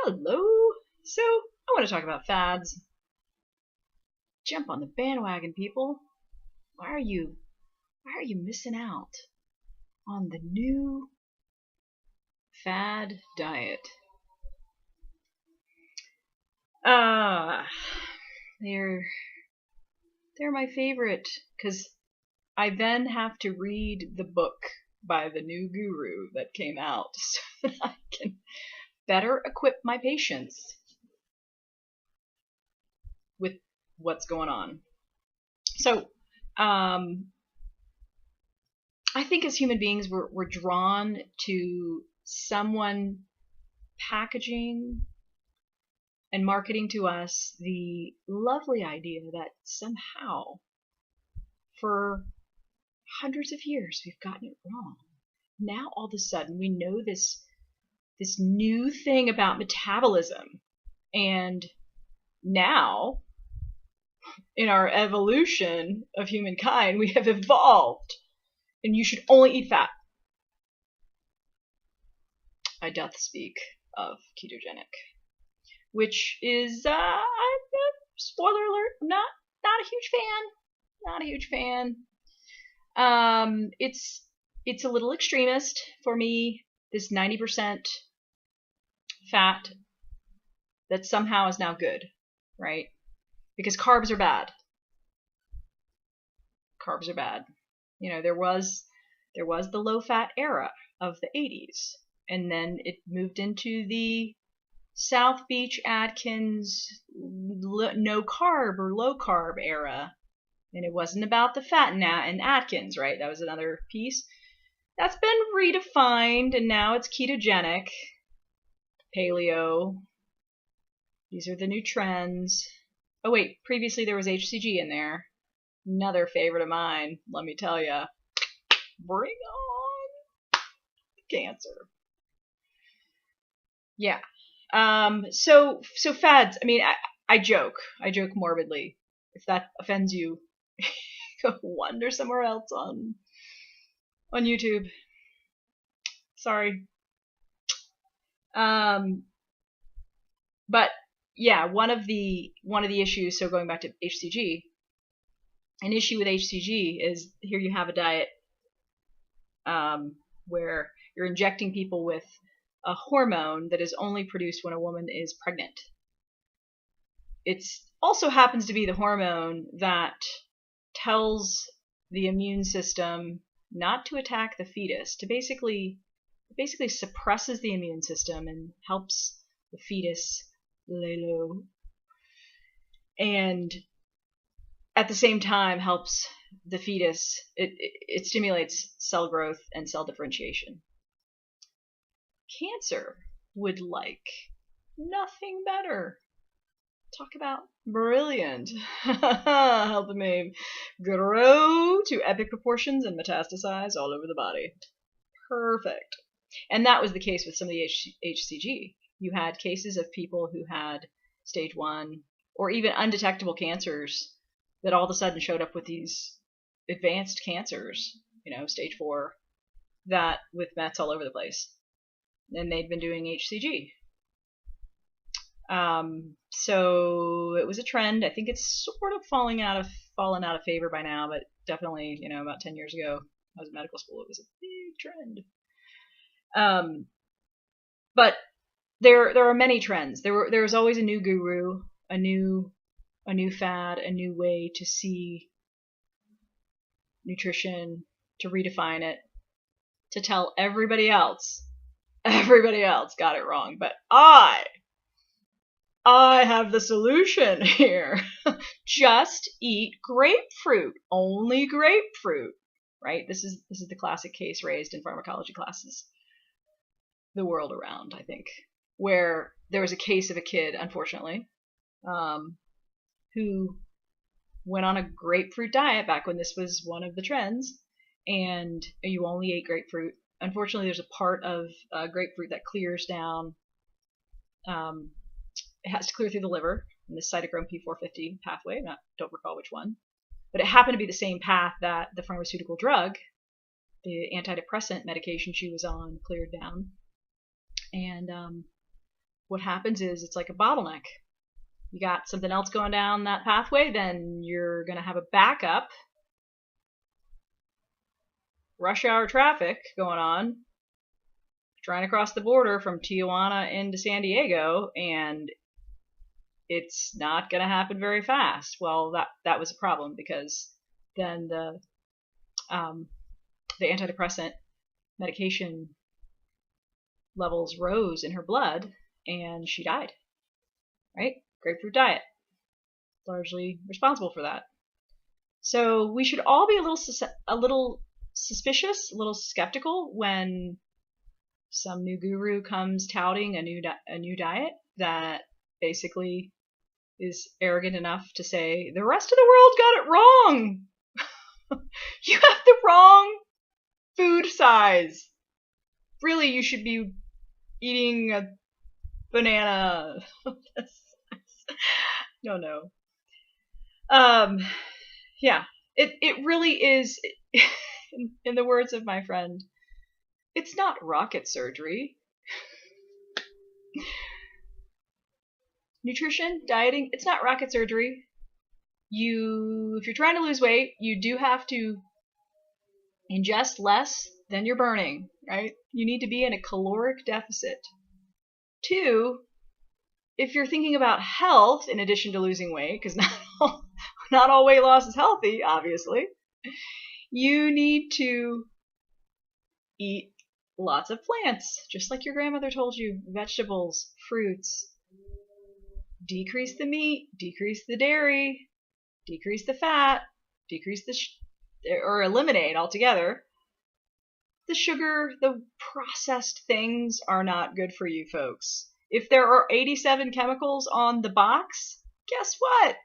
Hello. So, I want to talk about fads. Jump on the bandwagon, people. Why are you missing out on the new fad diet? Ah, they're my favorite because I then have to read the book by the new guru that came out so that I can better equip my patients with what's going on. So, I think as human beings, we're drawn to someone packaging and marketing to us the lovely idea that somehow, for hundreds of years, we've gotten it wrong. Now, all of a sudden, we know this new thing about metabolism, and now, in our evolution of humankind, we have evolved, and you should only eat fat. I doth speak of ketogenic, which is spoiler alert, I'm not a huge fan. Not a huge fan. It's a little extremist for me. This 90% fat that somehow is now good, right? Because carbs are bad. Carbs are bad. You know, there was the low fat era of the 80s, and then it moved into the South Beach Atkins no carb or low carb era. And it wasn't about the fat and Atkins, right? That was another piece. That's been redefined, and now it's ketogenic, paleo. These are the new trends. Oh wait, previously there was HCG in there. Another favorite of mine, let me tell ya. Bring on cancer. Yeah. So fads. I mean, I joke morbidly. If that offends you, go wander somewhere else on YouTube. Sorry. But yeah, one of the issues. So going back to HCG, an issue with HCG is here you have a diet where you're injecting people with a hormone that is only produced when a woman is pregnant. It also happens to be the hormone that tells the immune system not to attack the fetus, to basically suppresses the immune system and helps the fetus lay low, and at the same time helps the fetus. It stimulates cell growth and cell differentiation. Cancer would like nothing better. Talk about brilliant. Helping me grow to epic proportions and metastasize all over the body. Perfect. And that was the case with some of the HCG. You had cases of people who had stage 1 or even undetectable cancers that all of a sudden showed up with these advanced cancers, stage 4, that with mets all over the place. And they'd been doing HCG. So it was a trend. I think it's sort of fallen out of favor by now, but definitely, about 10 years ago, I was in medical school, it was a big trend. But there are many trends. There was always a new guru, a new fad, a new way to see nutrition, to redefine it, to tell everybody else got it wrong. But I have the solution here. Just eat grapefruit. Only grapefruit. Right? This is the classic case raised in pharmacology classes the world around, I think, where there was a case of a kid, unfortunately, who went on a grapefruit diet back when this was one of the trends, and you only ate grapefruit. Unfortunately, there's a part of grapefruit that clears down. It has to clear through the liver in the cytochrome P450 pathway. Don't recall which one, but it happened to be the same path that the pharmaceutical drug, the antidepressant medication she was on, cleared down. And what happens is it's like a bottleneck. You got something else going down that pathway, then you're going to have a backup. Rush hour traffic going on, trying to cross the border from Tijuana into San Diego, and it's not going to happen very fast. Well, that was a problem, because then the antidepressant medication levels rose in her blood, and she died. Right? Grapefruit diet, largely responsible for that. So we should all be a little suspicious, a little skeptical when some new guru comes touting a new diet that basically is arrogant enough to say the rest of the world got it wrong. You have the wrong food size. Really, you should be eating a banana. No. Yeah, it really is. In the words of my friend, it's not rocket surgery. Nutrition, dieting, it's not rocket surgery. If you're trying to lose weight, you do have to ingest less than you're burning, right? You need to be in a caloric deficit. 2, if you're thinking about health in addition to losing weight, because not all weight loss is healthy, obviously, you need to eat lots of plants, just like your grandmother told you, vegetables, fruits. Decrease the meat, decrease the dairy, decrease the fat, decrease or eliminate altogether. The sugar, the processed things are not good for you folks. If there are 87 chemicals on the box, guess what?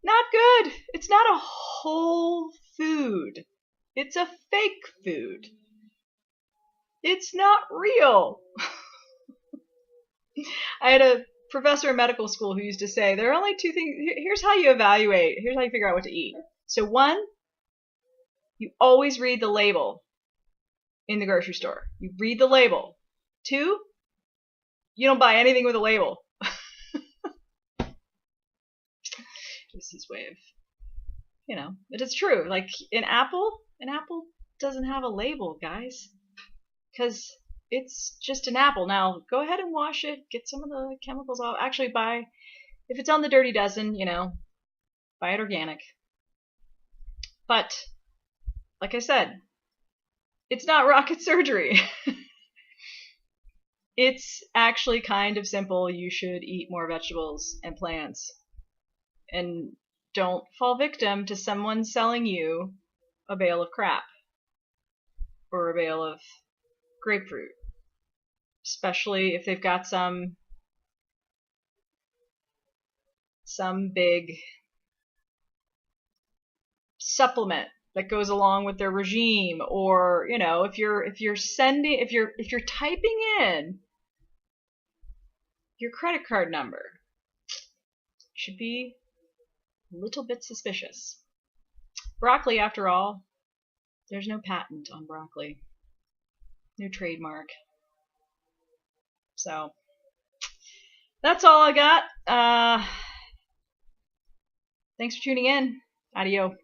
Not good. It's not a whole food. It's a fake food. It's not real. I had a professor in medical school who used to say there are only 2 things. Here's how you evaluate. Here's how you figure out what to eat. So 1, you always read the label in the grocery store. You read the label. 2, you don't buy anything with a label. Just his way of, but it's true. Like an apple doesn't have a label, guys, because it's just an apple. Now, go ahead and wash it, get some of the chemicals off. Actually, if it's on the Dirty Dozen, buy it organic. But, like I said, it's not rocket surgery. It's actually kind of simple. You should eat more vegetables and plants. And don't fall victim to someone selling you a bale of crap or a bale of grapefruit, especially if they've got some big supplement that goes along with their regime, or if you're typing in your credit card number, you should be a little bit suspicious. Broccoli, after all, there's no patent on broccoli. No trademark. So, that's all I got. Thanks for tuning in. Adios.